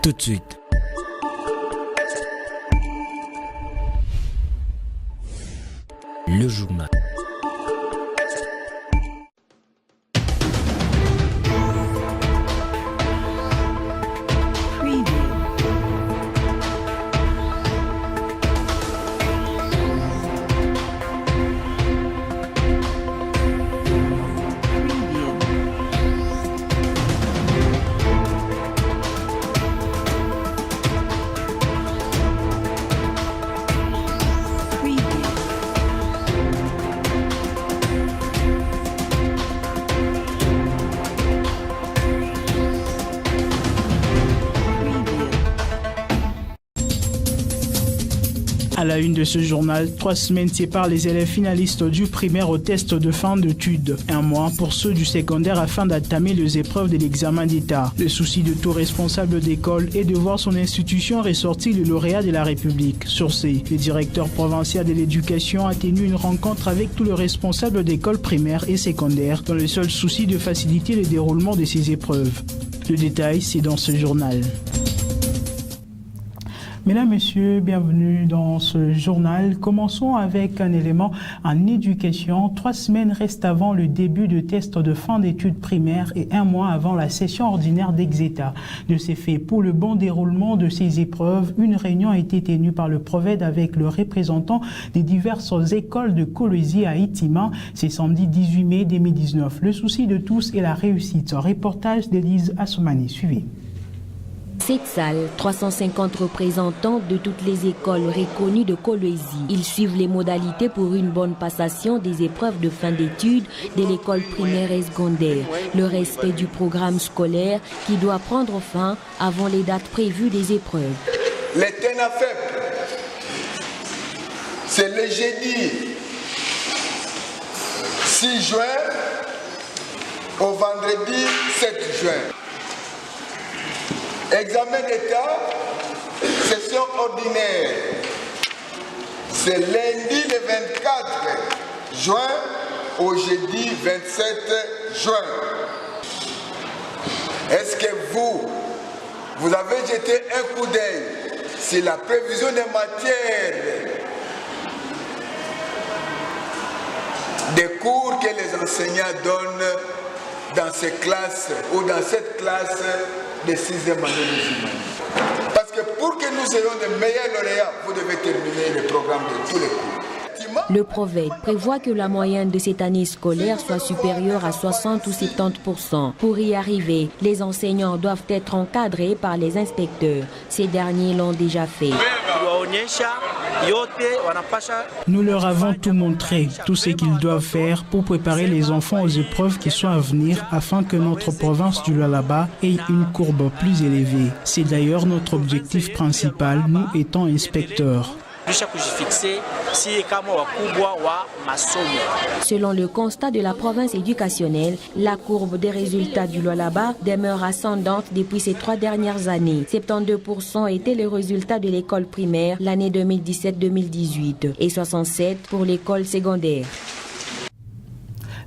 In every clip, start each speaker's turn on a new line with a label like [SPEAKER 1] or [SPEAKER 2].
[SPEAKER 1] Tout de suite. Le journal.
[SPEAKER 2] À la une de ce journal, 3 semaines séparent les élèves finalistes du primaire au test de fin d'études. 1 mois pour ceux du secondaire afin d'entamer les épreuves de l'examen d'État. Le souci de tout responsable d'école est de voir son institution ressortir le lauréat de la République. Sur ce, le directeur provincial de l'éducation a tenu une rencontre avec tous les responsables d'écoles primaires et secondaires dans le seul souci de faciliter le déroulement de ces épreuves. Le détail, c'est dans ce journal. Mesdames, Messieurs, bienvenue dans ce journal. Commençons avec un élément en éducation. 3 semaines restent avant le début de tests de fin d'études primaires et 1 mois avant la session ordinaire d'Exeta. De ces faits, pour le bon déroulement de ces épreuves, une réunion a été tenue par le Proved avec le représentant des diverses écoles de Kolwezi à Itima. C'est samedi 18 mai 2019. Le souci de tous est la réussite. Reportage d'Élise Assoumani. Suivez.
[SPEAKER 3] Cette salle, 350 représentants de toutes les écoles reconnues de Kolwezi. Ils suivent les modalités pour une bonne passation des épreuves de fin d'études de l'école primaire et secondaire. Le respect du programme scolaire qui doit prendre fin avant les dates prévues des épreuves.
[SPEAKER 4] Les TENAFEP, c'est le jeudi 6 juin au vendredi 7 juin. Examen d'État, session ordinaire, c'est lundi le 24 juin au jeudi 27 juin. Est-ce que vous avez jeté un coup d'œil sur la prévision des matières, des cours que les enseignants donnent dans ces classes ou dans cette classe de 6e année musulmane. Parce que pour que nous ayons de meilleurs lauréats, vous devez terminer le programme de tous les cours.
[SPEAKER 3] Le Proved prévoit que la moyenne de cette année scolaire soit supérieure à 60 ou 70%. Pour y arriver, les enseignants doivent être encadrés par les inspecteurs. Ces derniers l'ont déjà fait.
[SPEAKER 2] Nous leur avons tout montré, tout ce qu'ils doivent faire pour préparer les enfants aux épreuves qui sont à venir afin que notre province du Lualaba ait une courbe plus élevée. C'est d'ailleurs notre objectif principal, nous étant inspecteurs.
[SPEAKER 3] Selon le constat de la province éducationnelle, la courbe des résultats du Lualaba demeure ascendante depuis ces 3 dernières années. 72% étaient les résultats de l'école primaire l'année 2017-2018 et 67% pour l'école secondaire.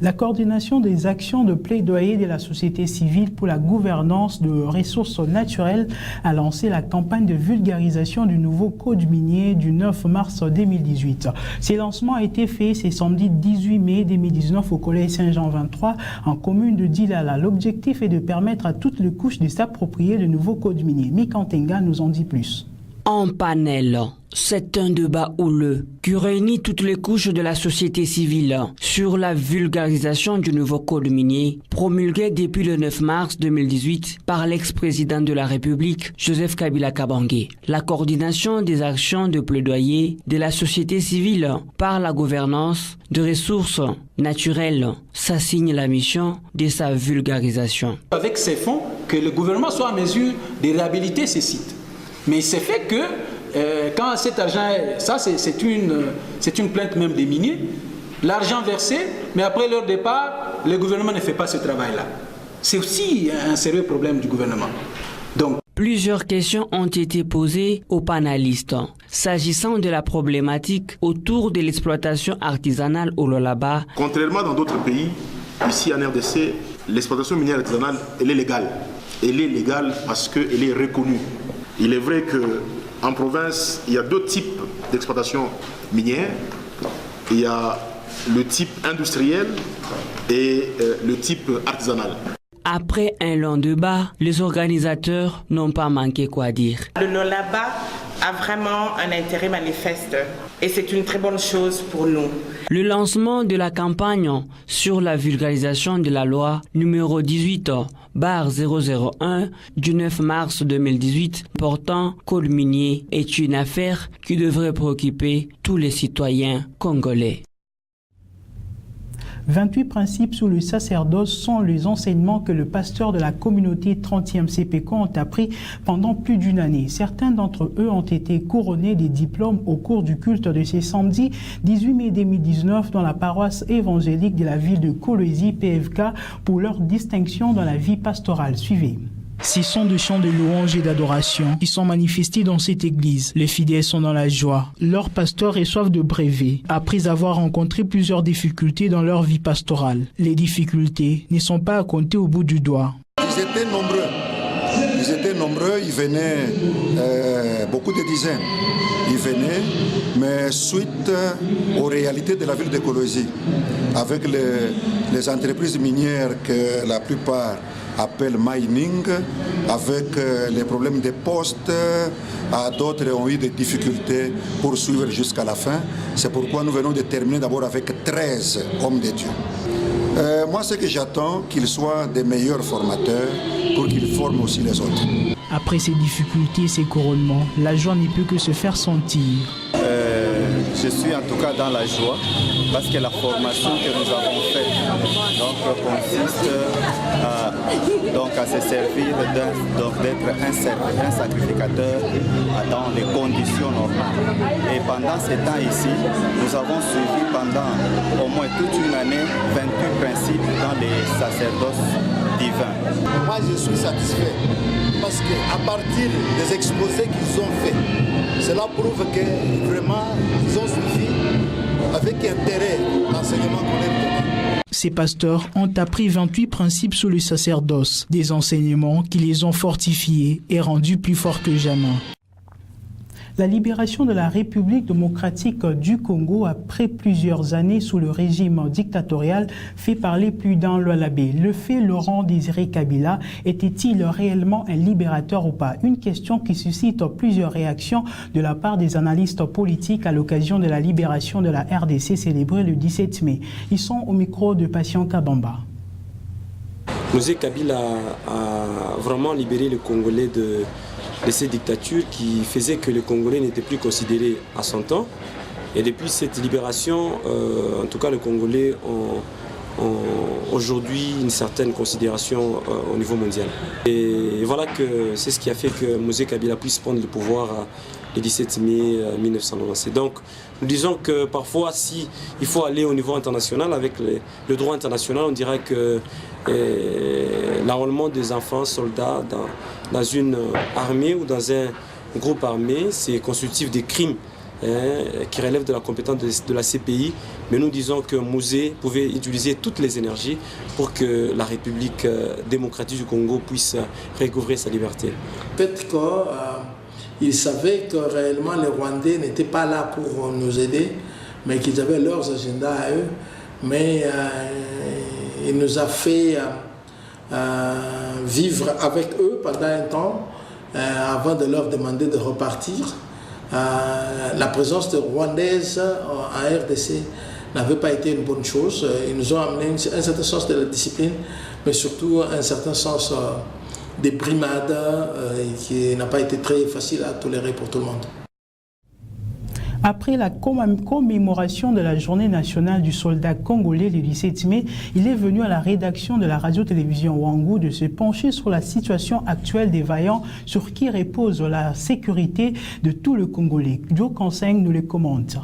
[SPEAKER 2] La coordination des actions de plaidoyer de la société civile pour la gouvernance de ressources naturelles a lancé la campagne de vulgarisation du nouveau code minier du 9 mars 2018. Ce lancement a été fait ce samedi 18 mai 2019 au collège Saint-Jean 23 en commune de Dilala. L'objectif est de permettre à toutes les couches de s'approprier le nouveau code minier. Mikantenga nous en dit plus.
[SPEAKER 5] En panel, c'est un débat houleux qui réunit toutes les couches de la société civile sur la vulgarisation du nouveau code minier promulgué depuis le 9 mars 2018 par l'ex-président de la République, Joseph Kabila Kabange. La coordination des actions de plaidoyer de la société civile par la gouvernance de ressources naturelles s'assigne la mission de sa vulgarisation.
[SPEAKER 6] Avec ces fonds, que le gouvernement soit en mesure de réhabiliter ces sites. Mais c'est fait que quand cet argent, ça c'est une plainte même des miniers, l'argent versé, mais après leur départ, le gouvernement ne fait pas ce travail-là. C'est aussi un sérieux problème du gouvernement. Donc,
[SPEAKER 5] plusieurs questions ont été posées aux panélistes s'agissant de la problématique autour de l'exploitation artisanale au Lualaba.
[SPEAKER 7] Contrairement dans d'autres pays, ici en RDC, l'exploitation minière artisanale, elle est légale. elle est légale parce qu'elle est reconnue. Il est vrai qu'en province, il y a deux types d'exploitation minière. Il y a le type industriel et le type artisanal.
[SPEAKER 5] Après un long débat, les organisateurs n'ont pas manqué quoi dire.
[SPEAKER 8] Le Lolaba a vraiment un intérêt manifeste et c'est une très bonne chose pour nous.
[SPEAKER 5] Le lancement de la campagne sur la vulgarisation de la loi numéro 18/001 du 9 mars 2018 portant code minier est une affaire qui devrait préoccuper tous les citoyens congolais.
[SPEAKER 2] 28 principes sous le sacerdoce sont les enseignements que le pasteur de la communauté 30e CPCO ont appris pendant plus d'une année. Certains d'entre eux ont été couronnés des diplômes au cours du culte de ce samedi 18 mai 2019 dans la paroisse évangélique de la ville de Kolwezi, PFK, pour leur distinction dans la vie pastorale. Suivez. 6 sons de chants de louange et d'adoration qui sont manifestés dans cette église. Les fidèles sont dans la joie. Leurs pasteurs reçoivent de brevets, après avoir rencontré plusieurs difficultés dans leur vie pastorale. Les difficultés ne sont pas à compter au bout du doigt.
[SPEAKER 9] Ils étaient nombreux, ils venaient, beaucoup de dizaines. Ils venaient, mais suite aux réalités de la ville de Kolwezi, avec les entreprises minières que la plupart appellent mining, avec les problèmes des postes, d'autres ont eu des difficultés pour suivre jusqu'à la fin. C'est pourquoi nous venons de terminer d'abord avec 13 hommes de Dieu. Moi, ce que j'attends, qu'ils soient des meilleurs formateurs pour qu'ils forment aussi les autres.
[SPEAKER 2] Après ces difficultés et ces couronnements, la joie ne peut que se faire sentir.
[SPEAKER 10] Je suis en tout cas dans la joie parce que la formation que nous avons faite consiste à se servir d'être un sacrificateur dans les conditions normales. Et pendant ce temps ici, nous avons suivi pendant au moins toute une année 28 principes dans les sacerdoces divins.
[SPEAKER 11] Moi je suis satisfait parce qu'à partir des exposés qu'ils ont faits, cela prouve que vraiment ils ont suivi avec intérêt l'enseignement qu'on leur donne.
[SPEAKER 2] Ces pasteurs ont appris 28 principes sous le sacerdoce, des enseignements qui les ont fortifiés et rendus plus forts que jamais. La libération de la République démocratique du Congo après plusieurs années sous le régime dictatorial fait parler plus d'un Lualabé. Le fait Laurent Désiré Kabila était-il réellement un libérateur ou pas? Une question qui suscite plusieurs réactions de la part des analystes politiques à l'occasion de la libération de la RDC célébrée le 17 mai. Ils sont au micro de Patient Kabamba.
[SPEAKER 12] Mosé Kabila a vraiment libéré le Congolais de ces dictatures qui faisaient que les Congolais n'étaient plus considérés à son temps. Et depuis cette libération, en tout cas les Congolais ont aujourd'hui une certaine considération au niveau mondial. Et voilà que c'est ce qui a fait que Mosé Kabila puisse prendre le pouvoir le 17 mai 1997. Donc nous disons que parfois si il faut aller au niveau international avec le droit international, on dirait que l'enrôlement des enfants soldats dans une armée ou dans un groupe armé, c'est constitutif des crimes qui relèvent de la compétence de la CPI. Mais nous disons que Mosé pouvait utiliser toutes les énergies pour que la République démocratique du Congo puisse recouvrer sa liberté.
[SPEAKER 11] Peut-être qu'ils savaient que réellement les Rwandais n'étaient pas là pour nous aider, mais qu'ils avaient leurs agendas à eux. Mais il nous a fait vivre avec eux pendant un temps avant de leur demander de repartir. La présence de Rwandaises en RDC n'avait pas été une bonne chose. Ils nous ont amené un certain sens de la discipline, mais surtout un certain sens des brimades qui n'a pas été très facile à tolérer pour tout le monde.
[SPEAKER 2] Après la commémoration de la journée nationale du soldat congolais le 17 mai, il est venu à la rédaction de la radio-télévision Wangou de se pencher sur la situation actuelle des vaillants sur qui repose la sécurité de tout le Congolais. Joe Kanseng nous le commente.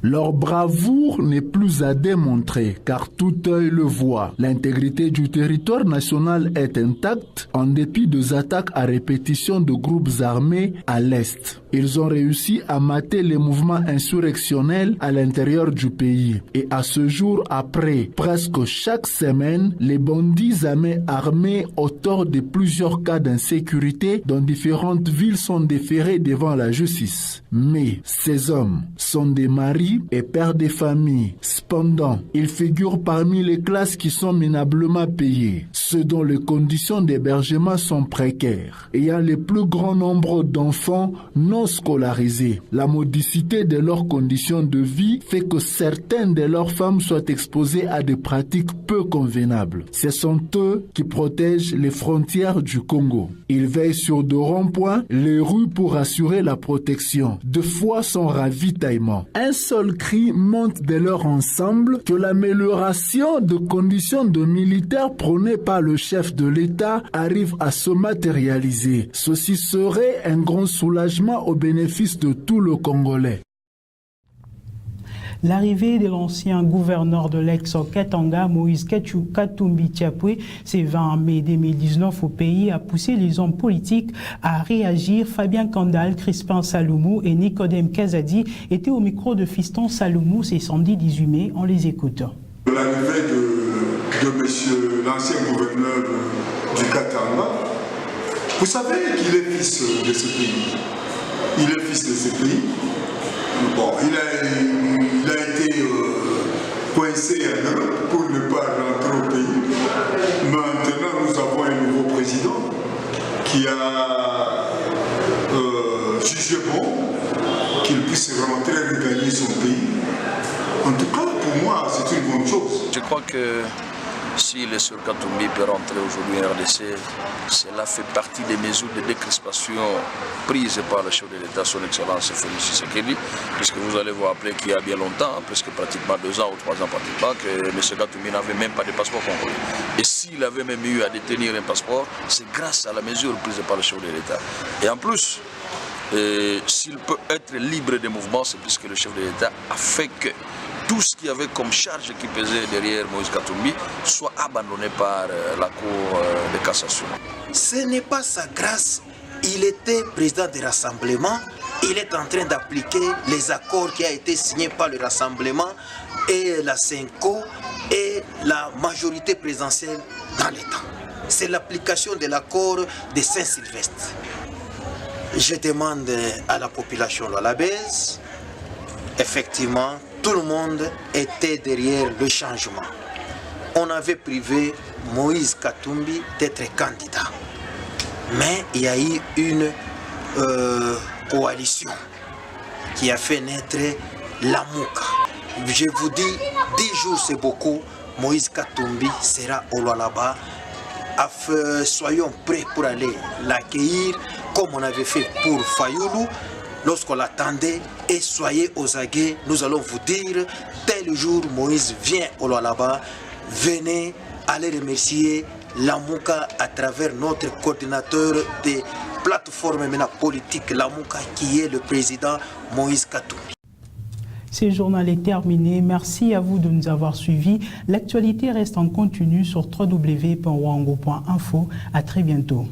[SPEAKER 13] Leur bravoure n'est plus à démontrer car tout œil le voit. L'intégrité du territoire national est intacte en dépit des attaques à répétition de groupes armés à l'Est. Ils ont réussi à mater les mouvements insurrectionnels à l'intérieur du pays. Et à ce jour, après presque chaque semaine, les bandits armés autour de plusieurs cas d'insécurité dans différentes villes sont déférés devant la justice. Mais ces hommes sont des maris et pères de famille. Cependant, ils figurent parmi les classes qui sont minablement payées, ceux dont les conditions d'hébergement sont précaires, ayant le plus grand nombre d'enfants non scolarisés. La modicité de leurs conditions de vie fait que certaines de leurs femmes soient exposées à des pratiques peu convenables. Ce sont eux qui protègent les frontières du Congo. Ils veillent sur de ronds-points, les rues pour assurer la protection, de fois son ravitaillement. Un seul cri monte de leur ensemble que l'amélioration de conditions de militaires prônées par le chef de l'État arrive à se matérialiser. Ceci serait un grand soulagement au bénéfice de tout le Congolais.
[SPEAKER 2] L'arrivée de l'ancien gouverneur de l'ex-Katanga, Moïse Katumbi Tchapwe, ce 20 mai 2019 au pays, a poussé les hommes politiques à réagir. Fabien Kandal, Crispin Saloumou et Nicodème Kazadi étaient au micro de Fiston Saloumou ce samedi 18 mai. On les écoute.
[SPEAKER 14] L'arrivée de monsieur l'ancien gouverneur du Katanga, vous savez qu'il est fils de ce pays. Il est fils de ce pays. Bon, il a été coincé en Europe pour ne pas rentrer au pays. Maintenant, nous avons un nouveau président qui a jugé bon qu'il puisse rentrer et regagner son pays. En tout cas, pour moi, c'est une bonne chose.
[SPEAKER 15] Je crois que si le Sr Katumbi peut rentrer aujourd'hui en RDC, cela fait partie des mesures de décrispation prises par le chef de l'État, son Excellence Félix Tshisekedi, puisque vous allez vous rappeler qu'il y a bien longtemps, presque pratiquement 2 ans ou 3 ans pratiquement, que M. Katumbi n'avait même pas de passeport congolais. Et s'il avait même eu à détenir un passeport, c'est grâce à la mesure prise par le chef de l'État. Et en plus, s'il peut être libre de mouvement, c'est puisque le chef de l'État a fait que tout ce qu'il y avait comme charge qui pesait derrière Moïse Katumbi soit abandonné par la Cour de cassation.
[SPEAKER 16] Ce n'est pas sa grâce. Il était président du Rassemblement. Il est en train d'appliquer les accords qui ont été signés par le Rassemblement et la CENCO et la majorité présidentielle dans l'État. C'est l'application de l'accord de Saint-Sylvestre. Je demande à la population lolabèse, effectivement, tout le monde était derrière le changement. On avait privé Moïse Katumbi d'être candidat. Mais il y a eu une coalition qui a fait naître la Mouka. Je vous dis, 10 jours c'est beaucoup. Moïse Katumbi sera au Lualaba. Soyons prêts pour aller l'accueillir comme on avait fait pour Fayoulou lorsqu'on l'attendait, et soyez aux aguets. Nous allons vous dire, tel jour Moïse vient au Lualaba, venez aller remercier la Mouka à travers notre coordinateur des plateformes politiques, la Mouka, qui est le président Moïse Katumbi.
[SPEAKER 2] Ce journal est terminé. Merci à vous de nous avoir suivis. L'actualité reste en continu sur www.wango.info. À très bientôt.